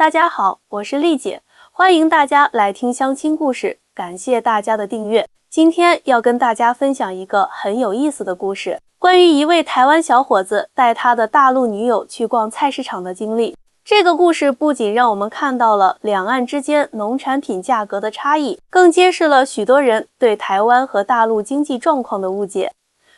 大家好，我是丽姐，欢迎大家来听相亲故事，感谢大家的订阅。今天要跟大家分享一个很有意思的故事，关于一位台湾小伙子带他的大陆女友去逛菜市场的经历。这个故事不仅让我们看到了两岸之间农产品价格的差异，更揭示了许多人对台湾和大陆经济状况的误解。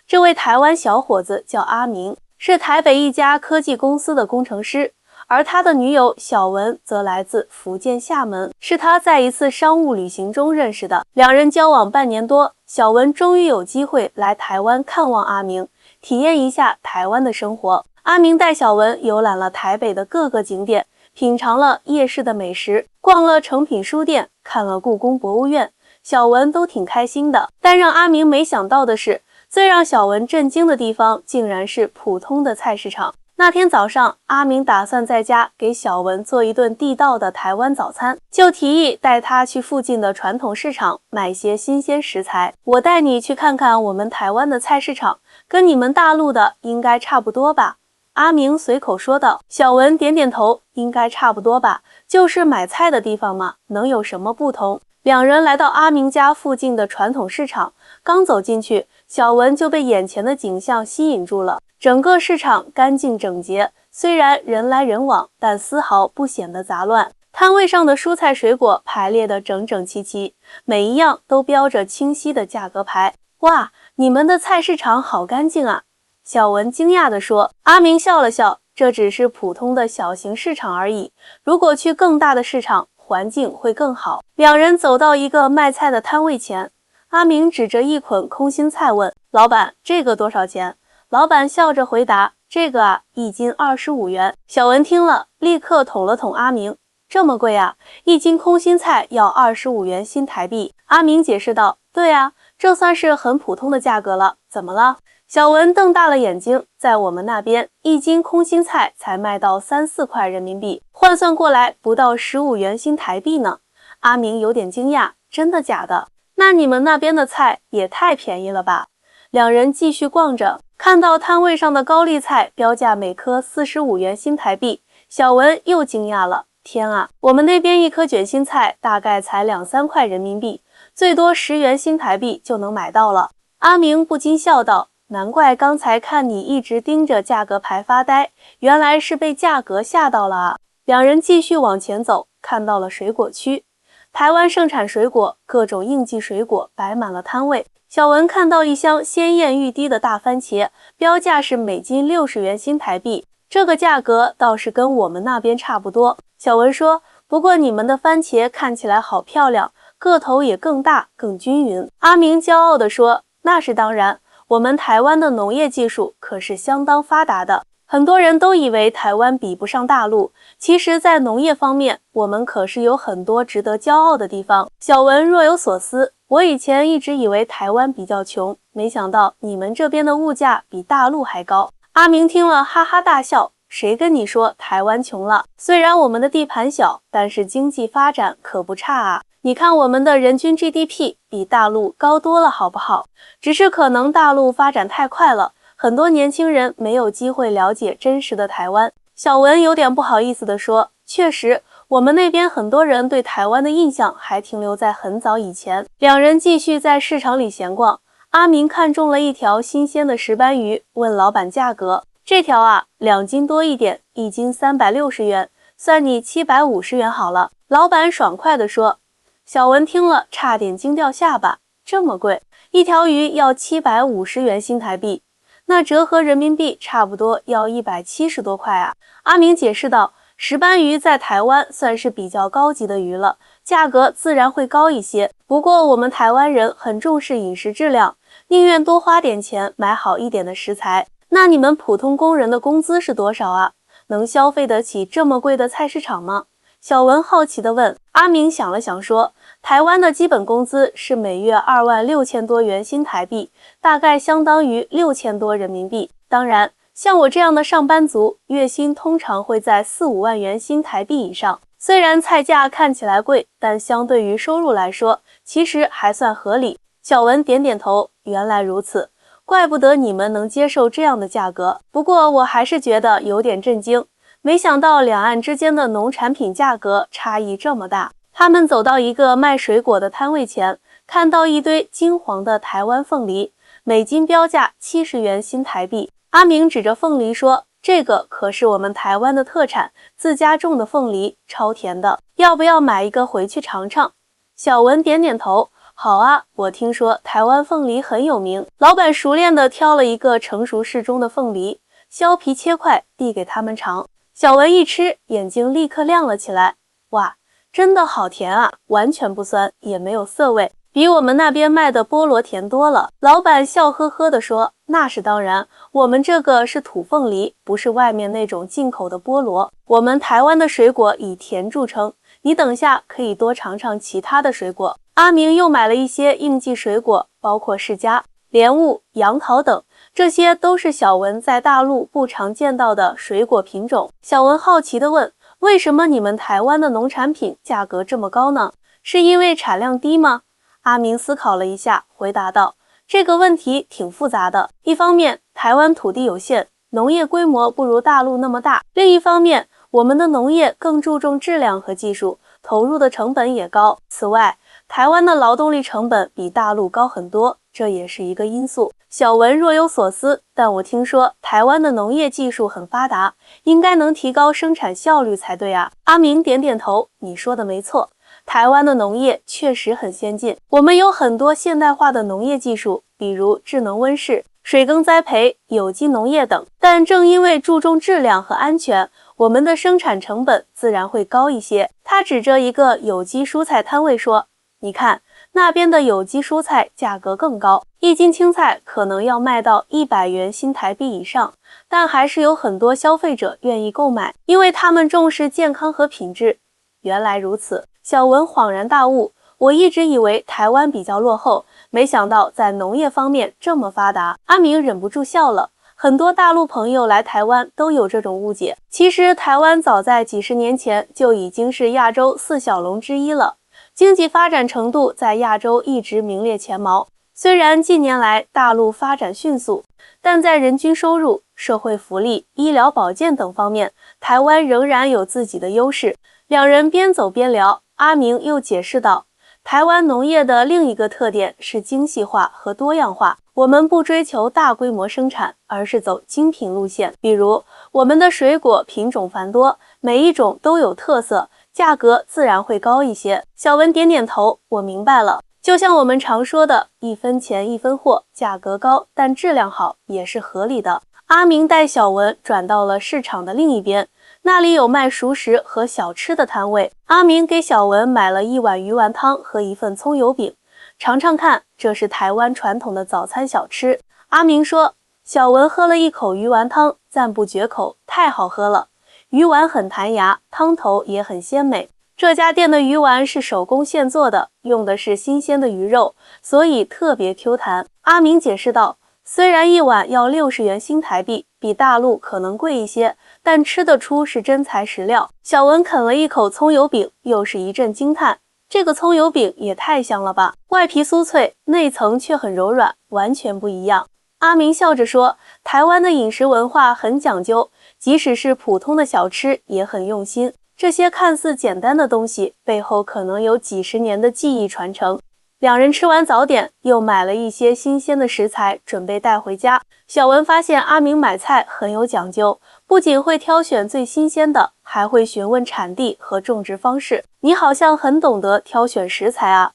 这位台湾小伙子叫阿明，是台北一家科技公司的工程师，而他的女友小文则来自福建厦门，是他在一次商务旅行中认识的。两人交往半年多，小文终于有机会来台湾看望阿明，体验一下台湾的生活。阿明带小文游览了台北的各个景点，品尝了夜市的美食，逛了诚品书店，看了故宫博物院，小文都挺开心的。但让阿明没想到的是，最让小文震惊的地方竟然是普通的菜市场。那天早上，阿明打算在家给小文做一顿地道的台湾早餐，就提议带他去附近的传统市场买些新鲜食材。我带你去看看我们台湾的菜市场，跟你们大陆的应该差不多吧？阿明随口说道。小文点点头，应该差不多吧，就是买菜的地方嘛，能有什么不同？两人来到阿明家附近的传统市场，刚走进去，小文就被眼前的景象吸引住了。整个市场干净整洁，虽然人来人往，但丝毫不显得杂乱。摊位上的蔬菜水果排列得整整齐齐，每一样都标着清晰的价格牌。哇，你们的菜市场好干净啊！小文惊讶地说。阿明笑了笑，这只是普通的小型市场而已，如果去更大的市场，环境会更好。两人走到一个卖菜的摊位前，阿明指着一捆空心菜问：“老板，这个多少钱？”老板笑着回答：“这个啊，一斤25元。”小文听了，立刻捅了捅阿明：“这么贵啊？一斤空心菜要25元新台币。”阿明解释道：“对啊，这算是很普通的价格了，怎么了？”小文瞪大了眼睛，在我们那边，一斤空心菜才卖到3-4块人民币，换算过来不到15元新台币呢。阿明有点惊讶：“真的假的？那你们那边的菜也太便宜了吧？”两人继续逛着，看到摊位上的高丽菜标价每颗45元新台币，小文又惊讶了：“天啊，我们那边一颗卷心菜大概才2-3块人民币，最多10元新台币就能买到了。”阿明不禁笑道：“难怪刚才看你一直盯着价格牌发呆，原来是被价格吓到了啊。”两人继续往前走，看到了水果区。台湾盛产水果，各种应季水果摆满了摊位。小文看到一箱鲜艳欲滴的大番茄，标价是每斤60元新台币，这个价格倒是跟我们那边差不多。小文说：“不过你们的番茄看起来好漂亮，个头也更大更均匀。”阿明骄傲地说：“那是当然，我们台湾的农业技术可是相当发达的。很多人都以为台湾比不上大陆，其实在农业方面，我们可是有很多值得骄傲的地方。”小文若有所思：“我以前一直以为台湾比较穷，没想到你们这边的物价比大陆还高。”阿明听了哈哈大笑：“谁跟你说台湾穷了？虽然我们的地盘小，但是经济发展可不差啊。你看我们的人均 GDP 比大陆高多了，好不好？只是可能大陆发展太快了，很多年轻人没有机会了解真实的台湾。”小文有点不好意思地说：“确实，我们那边很多人对台湾的印象还停留在很早以前。”两人继续在市场里闲逛。阿明看中了一条新鲜的石斑鱼，问老板价格：“这条啊，2斤多一点，一斤360元，算你750元好了。”老板爽快地说。小文听了差点惊掉下巴：“这么贵？一条鱼要750元新台币，那折合人民币差不多要170多块啊。”阿明解释道：“石斑鱼在台湾算是比较高级的鱼了，价格自然会高一些。不过我们台湾人很重视饮食质量，宁愿多花点钱买好一点的食材。那你们普通工人的工资是多少啊？能消费得起这么贵的菜市场吗？”小文好奇地问。阿明想了想说：“台湾的基本工资是每月26000多元新台币，大概相当于6000多人民币。当然，像我这样的上班族，月薪通常会在4-5万元新台币以上。虽然菜价看起来贵，但相对于收入来说，其实还算合理。”小文点点头：“原来如此，怪不得你们能接受这样的价格。不过我还是觉得有点震惊。没想到两岸之间的农产品价格差异这么大。他们走到一个卖水果的摊位前，看到一堆金黄的台湾凤梨，每斤标价70元新台币。阿明指着凤梨说：“这个可是我们台湾的特产，自家种的凤梨，超甜的，要不要买一个回去尝尝？”小文点点头：“好啊，我听说台湾凤梨很有名。”老板熟练地挑了一个成熟适中的凤梨，削皮切块，递给他们尝。小文一吃，眼睛立刻亮了起来：“哇！真的好甜啊，完全不酸，也没有涩味，比我们那边卖的菠萝甜多了。”老板笑呵呵地说：“那是当然，我们这个是土凤梨，不是外面那种进口的菠萝。我们台湾的水果以甜著称，你等下可以多尝尝其他的水果。”阿明又买了一些应季水果，包括释迦、莲雾、杨桃等，这些都是小文在大陆不常见到的水果品种。小文好奇地问：“为什么你们台湾的农产品价格这么高呢？是因为产量低吗？”阿明思考了一下，回答道：“这个问题挺复杂的。一方面，台湾土地有限，农业规模不如大陆那么大；另一方面，我们的农业更注重质量和技术，投入的成本也高。此外，台湾的劳动力成本比大陆高很多，这也是一个因素。”小文若有所思，但我听说台湾的农业技术很发达，应该能提高生产效率才对啊。阿明点点头：“你说的没错，台湾的农业确实很先进，我们有很多现代化的农业技术，比如智能温室、水耕栽培、有机农业等。但正因为注重质量和安全，我们的生产成本自然会高一些。”他指着一个有机蔬菜摊位说：“你看，那边的有机蔬菜价格更高，一斤青菜可能要卖到100元新台币以上，但还是有很多消费者愿意购买，因为他们重视健康和品质。”原来如此，小文恍然大悟，我一直以为台湾比较落后，没想到在农业方面这么发达。阿明忍不住笑了，很多大陆朋友来台湾都有这种误解。其实台湾早在几十年前就已经是亚洲4小龙之一了。经济发展程度在亚洲一直名列前茅，虽然近年来大陆发展迅速，但在人均收入、社会福利、医疗保健等方面，台湾仍然有自己的优势。两人边走边聊，阿明又解释道：“台湾农业的另一个特点是精细化和多样化，我们不追求大规模生产，而是走精品路线。比如，我们的水果品种繁多，每一种都有特色，价格自然会高一些。”小文点点头：“我明白了。就像我们常说的1分钱1分货，价格高但质量好也是合理的。”阿明带小文转到了市场的另一边，那里有卖熟食和小吃的摊位。阿明给小文买了1碗鱼丸汤和1份葱油饼，尝尝看，这是台湾传统的早餐小吃。阿明说。小文喝了一口鱼丸汤，赞不绝口：“太好喝了，鱼丸很弹牙，汤头也很鲜美。这家店的鱼丸是手工现做的，用的是新鲜的鱼肉，所以特别 Q 弹。”阿明解释道：“虽然一碗要60元新台币，比大陆可能贵一些，但吃得出是真材实料。”小文啃了一口葱油饼，又是一阵惊叹：“这个葱油饼也太香了吧！外皮酥脆，内层却很柔软，完全不一样。”阿明笑着说：“台湾的饮食文化很讲究，即使是普通的小吃也很用心。这些看似简单的东西，背后可能有几十年的技艺传承。”两人吃完早点，又买了一些新鲜的食材，准备带回家。小文发现阿明买菜很有讲究，不仅会挑选最新鲜的，还会询问产地和种植方式。“你好像很懂得挑选食材啊。”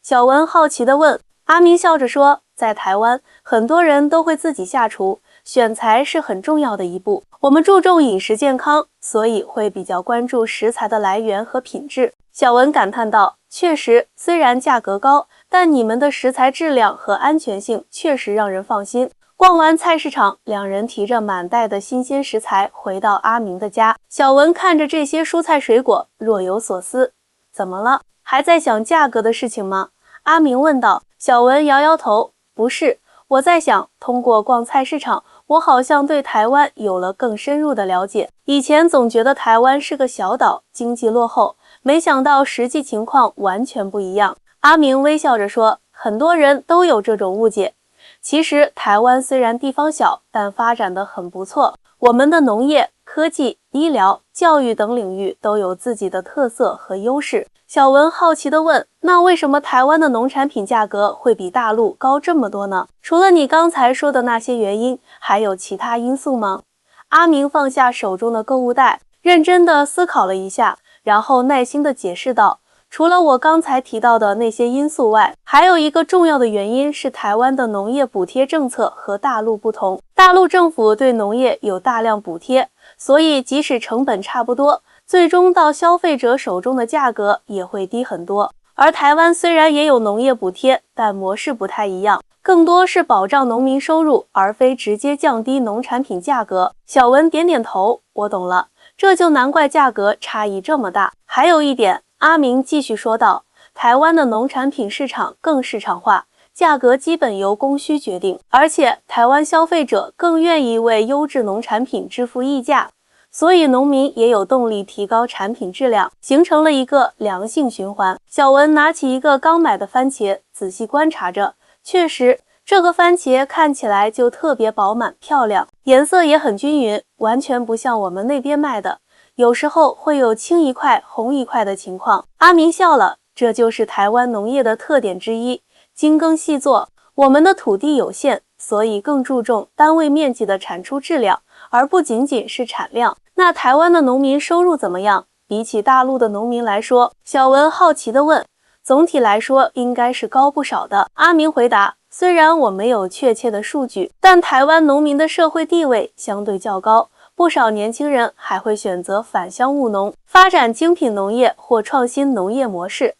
小文好奇地问。阿明笑着说：“在台湾，很多人都会自己下厨，选材是很重要的一步。我们注重饮食健康，所以会比较关注食材的来源和品质。”小文感叹道：“确实，虽然价格高，但你们的食材质量和安全性确实让人放心。”逛完菜市场，两人提着满袋的新鲜食材回到阿明的家。小文看着这些蔬菜水果，若有所思：“怎么了？还在想价格的事情吗？”阿明问道。小文摇摇头：“不是，我在想，通过逛菜市场，我好像对台湾有了更深入的了解。以前总觉得台湾是个小岛，经济落后，没想到实际情况完全不一样。”阿明微笑着说：“很多人都有这种误解。其实台湾虽然地方小，但发展得很不错。我们的农业、科技、医疗、教育等领域都有自己的特色和优势。小文好奇地问，那为什么台湾的农产品价格会比大陆高这么多呢？除了你刚才说的那些原因，还有其他因素吗？阿明放下手中的购物袋，认真地思考了一下，然后耐心地解释道，除了我刚才提到的那些因素外，还有一个重要的原因是台湾的农业补贴政策和大陆不同。大陆政府对农业有大量补贴，所以即使成本差不多，最终到消费者手中的价格也会低很多。而台湾虽然也有农业补贴，但模式不太一样，更多是保障农民收入，而非直接降低农产品价格。小文点点头，我懂了，这就难怪价格差异这么大。还有一点，阿明继续说道，台湾的农产品市场更市场化，价格基本由供需决定，而且台湾消费者更愿意为优质农产品支付溢价，所以农民也有动力提高产品质量，形成了一个良性循环。小文拿起一个刚买的番茄，仔细观察着，确实，这个番茄看起来就特别饱满漂亮，颜色也很均匀，完全不像我们那边卖的，有时候会有青一块红一块的情况。阿明笑了，这就是台湾农业的特点之一，精耕细作。我们的土地有限，所以更注重单位面积的产出质量，而不仅仅是产量。那台湾的农民收入怎么样？比起大陆的农民来说，小文好奇地问。总体来说应该是高不少的，阿明回答，虽然我没有确切的数据，但台湾农民的社会地位相对较高，不少年轻人还会选择返乡务农，发展精品农业或创新农业模式。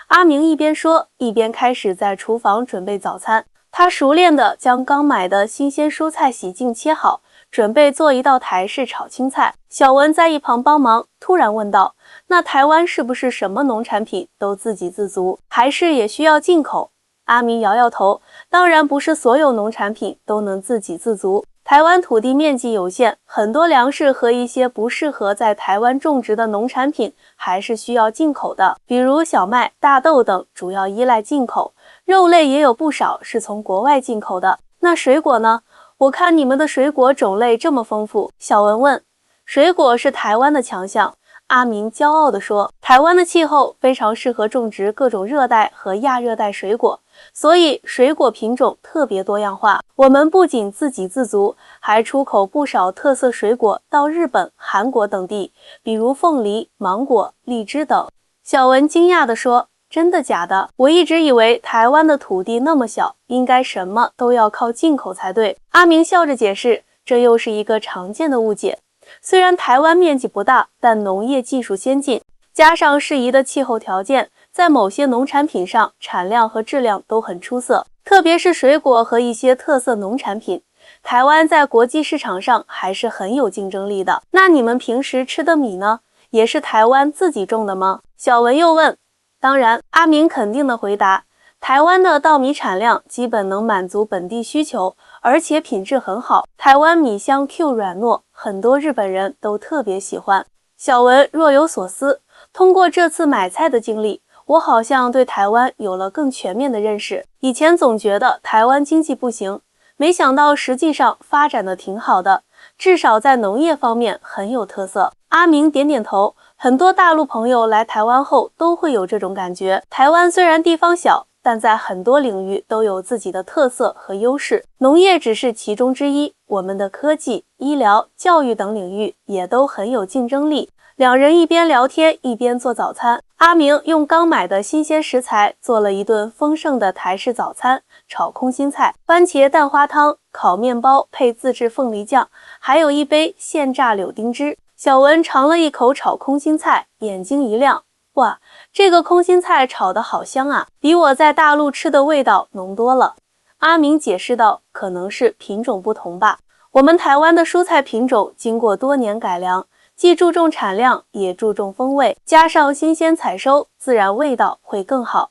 阿明一边说，一边开始在厨房准备早餐。他熟练地将刚买的新鲜蔬菜洗净切好，准备做一道台式炒青菜。小文在一旁帮忙，突然问道，那台湾是不是什么农产品都自给自足，还是也需要进口？阿明摇摇头，当然不是所有农产品都能自给自足。台湾土地面积有限，很多粮食和一些不适合在台湾种植的农产品还是需要进口的，比如小麦、大豆等主要依赖进口，肉类也有不少是从国外进口的。那水果呢？我看你们的水果种类这么丰富。小文问。水果是台湾的强项，阿明骄傲地说，台湾的气候非常适合种植各种热带和亚热带水果，所以水果品种特别多样化。我们不仅自给自足，还出口不少特色水果到日本、韩国等地，比如凤梨、芒果、荔枝等。小文惊讶地说，真的假的？我一直以为台湾的土地那么小，应该什么都要靠进口才对。阿明笑着解释，这又是一个常见的误解。虽然台湾面积不大，但农业技术先进，加上适宜的气候条件，在某些农产品上产量和质量都很出色，特别是水果和一些特色农产品，台湾在国际市场上还是很有竞争力的。那你们平时吃的米呢？也是台湾自己种的吗？小文又问。当然，阿明肯定地回答，台湾的稻米产量基本能满足本地需求，而且品质很好，台湾米香 Q 软糯，很多日本人都特别喜欢。小文若有所思，通过这次买菜的经历，我好像对台湾有了更全面的认识。以前总觉得台湾经济不行，没想到实际上发展的挺好的，至少在农业方面很有特色。阿明点点头，很多大陆朋友来台湾后都会有这种感觉。台湾虽然地方小，但在很多领域都有自己的特色和优势，农业只是其中之一，我们的科技、医疗、教育等领域也都很有竞争力。两人一边聊天一边做早餐，阿明用刚买的新鲜食材做了一顿丰盛的台式早餐，炒空心菜、番茄蛋花汤、烤面包配自制凤梨酱，还有一杯现榨柳丁汁。小文尝了一口炒空心菜，眼睛一亮，哇，这个空心菜炒得好香啊，比我在大陆吃的味道浓多了。阿明解释道，可能是品种不同吧，我们台湾的蔬菜品种经过多年改良，既注重产量，也注重风味，加上新鲜采收，自然味道会更好。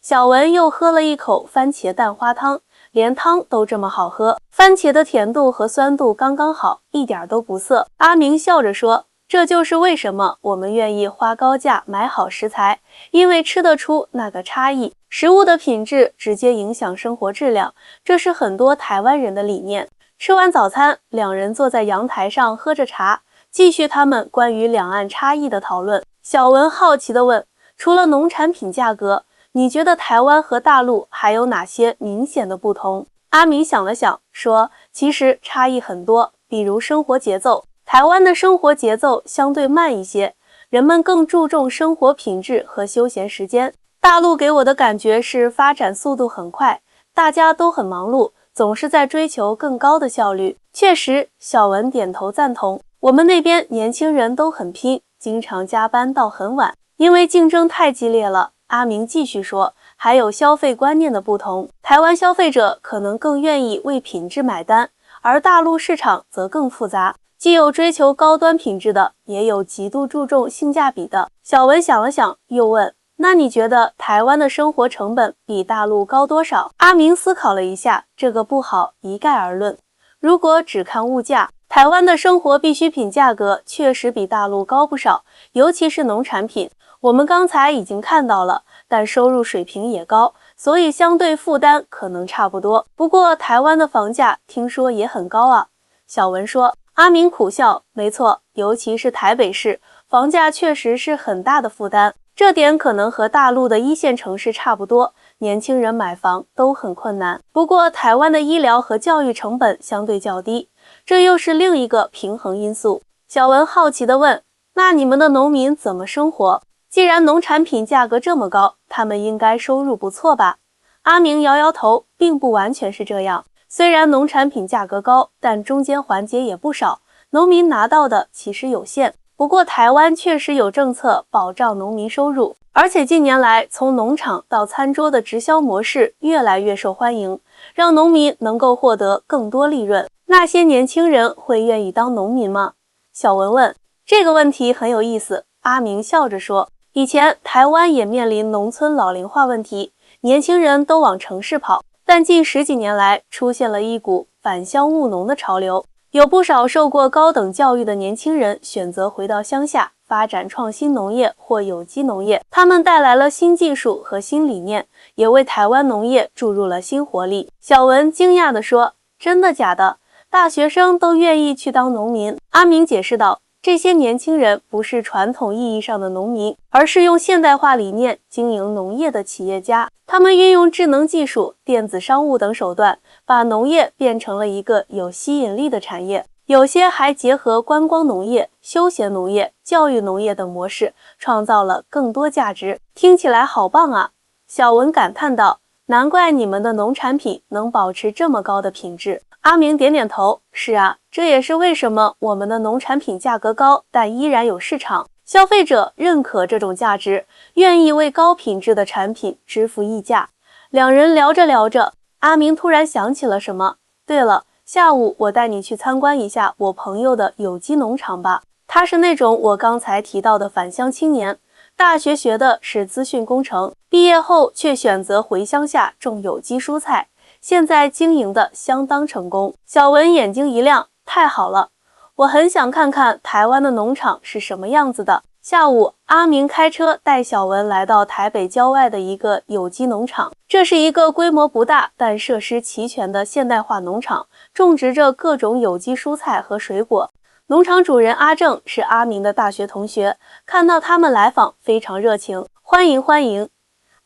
小文又喝了一口番茄蛋花汤，连汤都这么好喝，番茄的甜度和酸度刚刚好，一点都不涩。阿明笑着说，这就是为什么我们愿意花高价买好食材，因为吃得出那个差异。食物的品质直接影响生活质量，这是很多台湾人的理念。吃完早餐，两人坐在阳台上喝着茶，继续他们关于两岸差异的讨论。小文好奇地问，除了农产品价格，你觉得台湾和大陆还有哪些明显的不同？阿明想了想，说，其实差异很多，比如生活节奏。台湾的生活节奏相对慢一些，人们更注重生活品质和休闲时间。大陆给我的感觉是发展速度很快，大家都很忙碌，总是在追求更高的效率。确实，小文点头赞同。我们那边年轻人都很拼，经常加班到很晚，因为竞争太激烈了。阿明继续说，还有消费观念的不同，台湾消费者可能更愿意为品质买单，而大陆市场则更复杂，既有追求高端品质的，也有极度注重性价比的。小文想了想，又问，那你觉得台湾的生活成本比大陆高多少？阿明思考了一下，这个不好一概而论。如果只看物价，台湾的生活必需品价格确实比大陆高不少，尤其是农产品。我们刚才已经看到了，但收入水平也高，所以相对负担可能差不多。不过台湾的房价听说也很高啊。小文说。阿明苦笑，没错，尤其是台北市，房价确实是很大的负担。这点可能和大陆的一线城市差不多，年轻人买房都很困难。不过台湾的医疗和教育成本相对较低，这又是另一个平衡因素。小文好奇地问，那你们的农民怎么生活？既然农产品价格这么高，他们应该收入不错吧？阿明摇摇头，并不完全是这样。虽然农产品价格高，但中间环节也不少，农民拿到的其实有限。不过台湾确实有政策保障农民收入，而且近年来从农场到餐桌的直销模式越来越受欢迎，让农民能够获得更多利润。那些年轻人会愿意当农民吗？小文问。这个问题很有意思。阿明笑着说，以前台湾也面临农村老龄化问题，年轻人都往城市跑。但近10几年来，出现了一股返乡务农的潮流，有不少受过高等教育的年轻人选择回到乡下，发展创新农业或有机农业。他们带来了新技术和新理念，也为台湾农业注入了新活力。小文惊讶地说，真的假的？大学生都愿意去当农民？阿明解释道，这些年轻人不是传统意义上的农民，而是用现代化理念经营农业的企业家。他们运用智能技术、电子商务等手段，把农业变成了一个有吸引力的产业。有些还结合观光农业、休闲农业、教育农业等模式，创造了更多价值。听起来好棒啊！小文感叹道，难怪你们的农产品能保持这么高的品质。阿明点点头，是啊，这也是为什么我们的农产品价格高，但依然有市场。消费者认可这种价值，愿意为高品质的产品支付溢价。两人聊着聊着，阿明突然想起了什么。对了，下午我带你去参观一下我朋友的有机农场吧。他是那种我刚才提到的返乡青年，大学学的是资讯工程，毕业后却选择回乡下种有机蔬菜，现在经营的相当成功。小文眼睛一亮，太好了，我很想看看台湾的农场是什么样子的。下午，阿明开车带小文来到台北郊外的一个有机农场。这是一个规模不大但设施齐全的现代化农场，种植着各种有机蔬菜和水果。农场主人阿正是阿明的大学同学，看到他们来访非常热情，欢迎欢迎。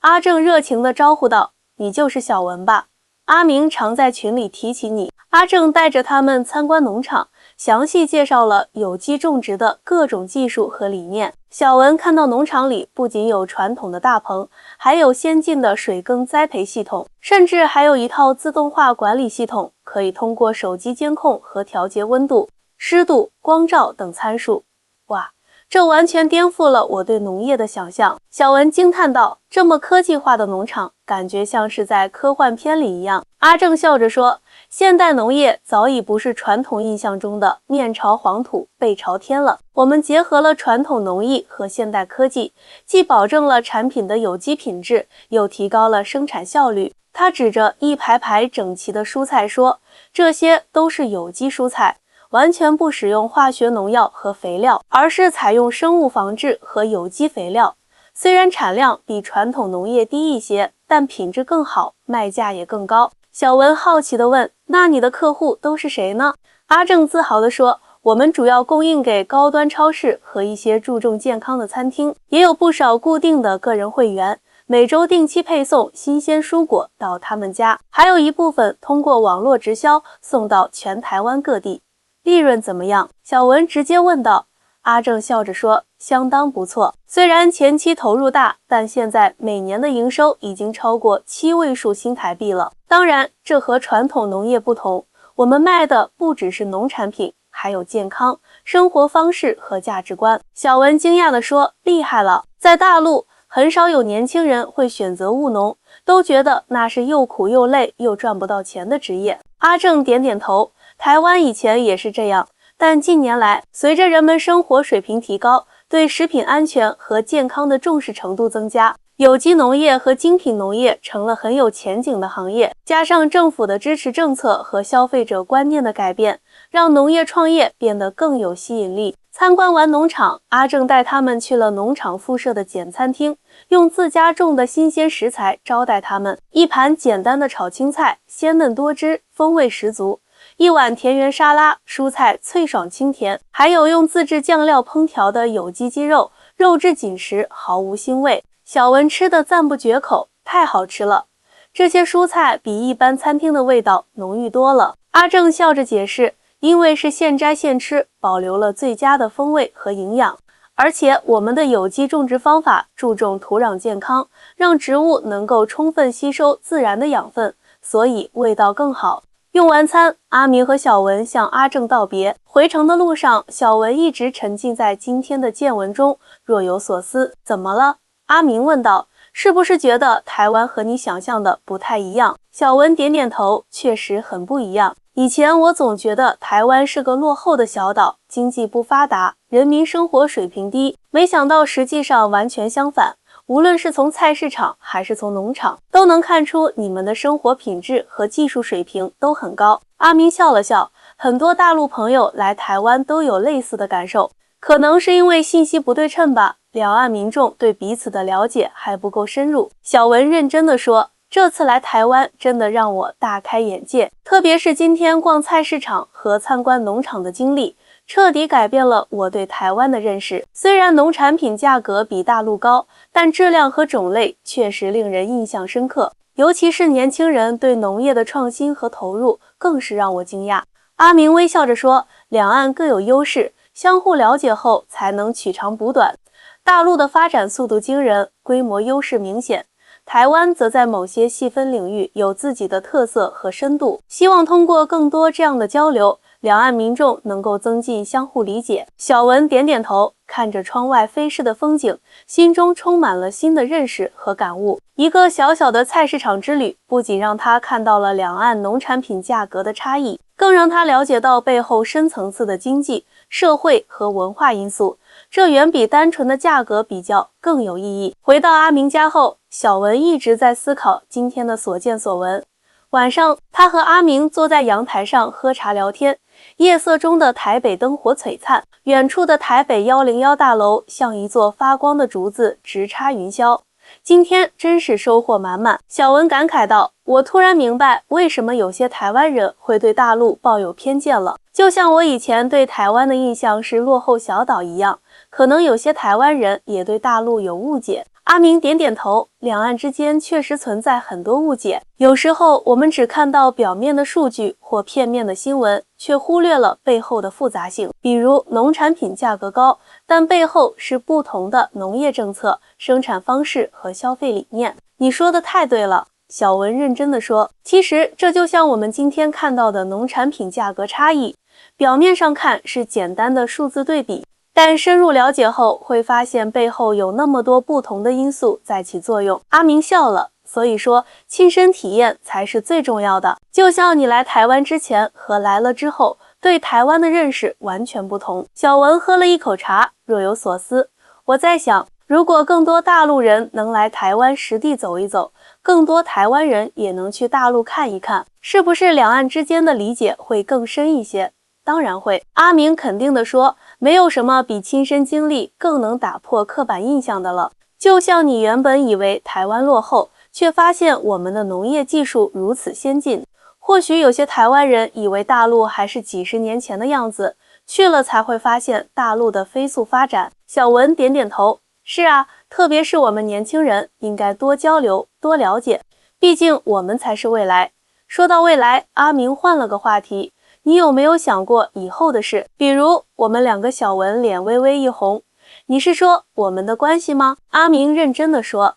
阿正热情地招呼道，你就是小文吧？阿明常在群里提起你。阿正带着他们参观农场，详细介绍了有机种植的各种技术和理念。小文看到农场里不仅有传统的大棚，还有先进的水耕栽培系统，甚至还有一套自动化管理系统，可以通过手机监控和调节温度、湿度、光照等参数。哇，这完全颠覆了我对农业的想象。小文惊叹道，这么科技化的农场，感觉像是在科幻片里一样。阿正笑着说，现代农业早已不是传统印象中的面朝黄土背朝天了，我们结合了传统农艺和现代科技，既保证了产品的有机品质，又提高了生产效率。他指着一排排整齐的蔬菜说，这些都是有机蔬菜，完全不使用化学农药和肥料，而是采用生物防治和有机肥料。虽然产量比传统农业低一些，但品质更好，卖价也更高。小文好奇地问，那你的客户都是谁呢？阿正自豪地说，我们主要供应给高端超市和一些注重健康的餐厅，也有不少固定的个人会员，每周定期配送新鲜蔬果到他们家，还有一部分通过网络直销送到全台湾各地。利润怎么样？小文直接问道。阿正笑着说，相当不错，虽然前期投入大，但现在每年的营收已经超过7位数新台币了。当然，这和传统农业不同，我们卖的不只是农产品，还有健康、生活方式和价值观。小文惊讶地说，厉害了，在大陆很少有年轻人会选择务农，都觉得那是又苦又累又赚不到钱的职业。阿正点点头，台湾以前也是这样，但近年来随着人们生活水平提高，对食品安全和健康的重视程度增加，有机农业和精品农业成了很有前景的行业，加上政府的支持政策和消费者观念的改变，让农业创业变得更有吸引力。参观完农场，阿正带他们去了农场附设的简餐厅，用自家种的新鲜食材招待他们，一盘简单的炒青菜，鲜嫩多汁，风味十足。一碗田园沙拉，蔬菜脆爽清甜，还有用自制酱料烹调的有机鸡肉，肉质紧实，毫无腥味。小文吃得赞不绝口，太好吃了！这些蔬菜比一般餐厅的味道浓郁多了。阿正笑着解释，因为是现摘现吃，保留了最佳的风味和营养。而且我们的有机种植方法注重土壤健康，让植物能够充分吸收自然的养分，所以味道更好。用完餐，阿明和小文向阿正道别。回程的路上，小文一直沉浸在今天的见闻中，若有所思。怎么了？阿明问道。是不是觉得台湾和你想象的不太一样？小文点点头，确实很不一样。以前我总觉得台湾是个落后的小岛，经济不发达，人民生活水平低，没想到实际上完全相反。无论是从菜市场还是从农场，都能看出你们的生活品质和技术水平都很高。阿明笑了笑，很多大陆朋友来台湾都有类似的感受，可能是因为信息不对称吧，两岸民众对彼此的了解还不够深入。小文认真地说，这次来台湾真的让我大开眼界，特别是今天逛菜市场和参观农场的经历，彻底改变了我对台湾的认识。虽然农产品价格比大陆高，但质量和种类确实令人印象深刻，尤其是年轻人对农业的创新和投入更是让我惊讶。阿明微笑着说，两岸各有优势，相互了解后才能取长补短。大陆的发展速度惊人，规模优势明显，台湾则在某些细分领域有自己的特色和深度，希望通过更多这样的交流，两岸民众能够增进相互理解。小文点点头，看着窗外飞逝的风景，心中充满了新的认识和感悟。一个小小的菜市场之旅，不仅让他看到了两岸农产品价格的差异，更让他了解到背后深层次的经济、社会和文化因素，这远比单纯的价格比较更有意义。回到阿明家后，小文一直在思考今天的所见所闻。晚上，他和阿明坐在阳台上喝茶聊天，夜色中的台北灯火璀璨，远处的台北101大楼像一座发光的竹子直插云霄。今天真是收获满满，小文感慨道，我突然明白为什么有些台湾人会对大陆抱有偏见了，就像我以前对台湾的印象是落后小岛一样，可能有些台湾人也对大陆有误解。阿明点点头，两岸之间确实存在很多误解，有时候我们只看到表面的数据或片面的新闻，却忽略了背后的复杂性。比如农产品价格高，但背后是不同的农业政策、生产方式和消费理念。你说的太对了，小文认真地说，其实这就像我们今天看到的农产品价格差异，表面上看是简单的数字对比，但深入了解后会发现背后有那么多不同的因素在起作用。阿明笑了，所以说亲身体验才是最重要的。就像你来台湾之前和来了之后，对台湾的认识完全不同。小文喝了一口茶，若有所思。我在想，如果更多大陆人能来台湾实地走一走，更多台湾人也能去大陆看一看，是不是两岸之间的理解会更深一些？当然会，阿明肯定地说，没有什么比亲身经历更能打破刻板印象的了。就像你原本以为台湾落后，却发现我们的农业技术如此先进。或许有些台湾人以为大陆还是几十年前的样子，去了才会发现大陆的飞速发展。小文点点头，是啊，特别是我们年轻人应该多交流，多了解，毕竟我们才是未来。说到未来，阿明换了个话题，你有没有想过以后的事？比如我们两个。小文脸微微一红，你是说我们的关系吗？阿明认真地说，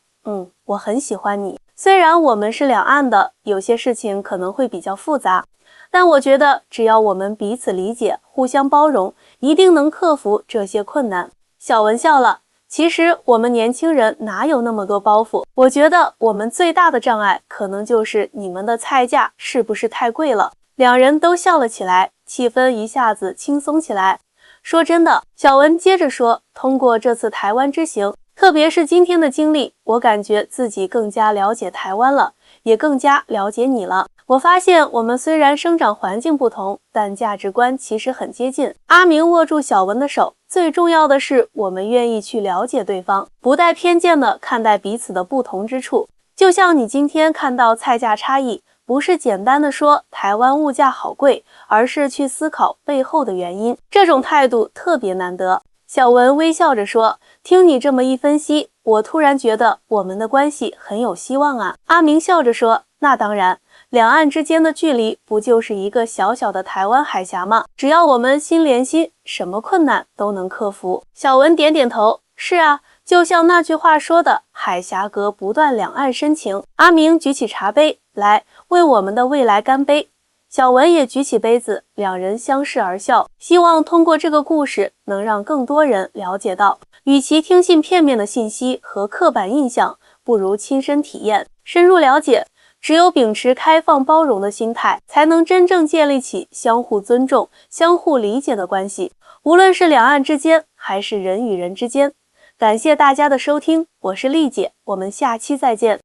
我很喜欢你。虽然我们是两岸的，有些事情可能会比较复杂，但我觉得只要我们彼此理解，互相包容，一定能克服这些困难。小文笑了，其实我们年轻人哪有那么多包袱？我觉得我们最大的障碍可能就是你们的菜价是不是太贵了？两人都笑了起来，气氛一下子轻松起来。说真的，小文接着说，通过这次台湾之行，特别是今天的经历，我感觉自己更加了解台湾了，也更加了解你了。我发现我们虽然生长环境不同，但价值观其实很接近。阿明握住小文的手，最重要的是我们愿意去了解对方，不带偏见地看待彼此的不同之处。就像你今天看到菜价差异，不是简单的说台湾物价好贵，而是去思考背后的原因，这种态度特别难得。小文微笑着说，听你这么一分析，我突然觉得我们的关系很有希望啊。阿明笑着说，那当然，两岸之间的距离不就是一个小小的台湾海峡吗？只要我们心连心，什么困难都能克服。小文点点头，是啊，就像那句话说的，海峡隔不断，两岸深情。阿明举起茶杯，来，为我们的未来干杯。小文也举起杯子，两人相视而笑，希望通过这个故事能让更多人了解到，与其听信片面的信息和刻板印象，不如亲身体验，深入了解。只有秉持开放包容的心态，才能真正建立起相互尊重、相互理解的关系，无论是两岸之间，还是人与人之间。感谢大家的收听，我是丽姐，我们下期再见。